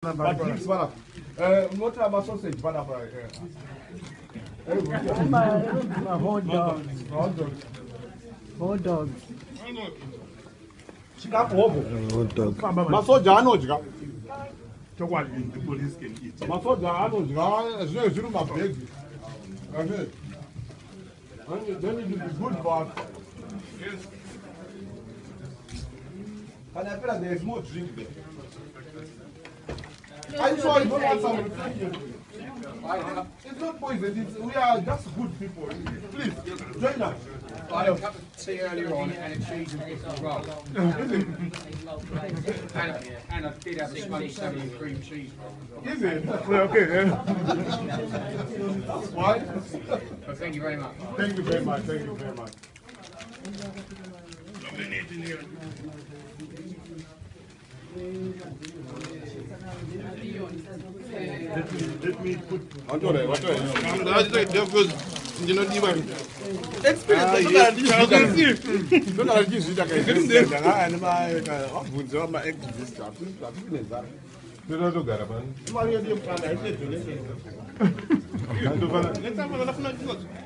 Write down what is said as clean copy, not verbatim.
But drinks, what about sausage? What about hot dogs. Hot dogs. Hot dog. Masoja anodya. Chokwadi, the police can eat. Masoja anodya. Zvino mabhegi. Then it will be good for us. Yes. And I feel like there is more drink there. I'm sorry, don't want some reflection. It's not poison, we are just good people. Please, join us. I had a cup of tea earlier on and a cheese and pickle roll. And I did have a smoked salmon and cream cheese roll. Is it? Okay, that's fine. But thank you very much. Thank you very much, thank you very much. Let me put. What do Let's have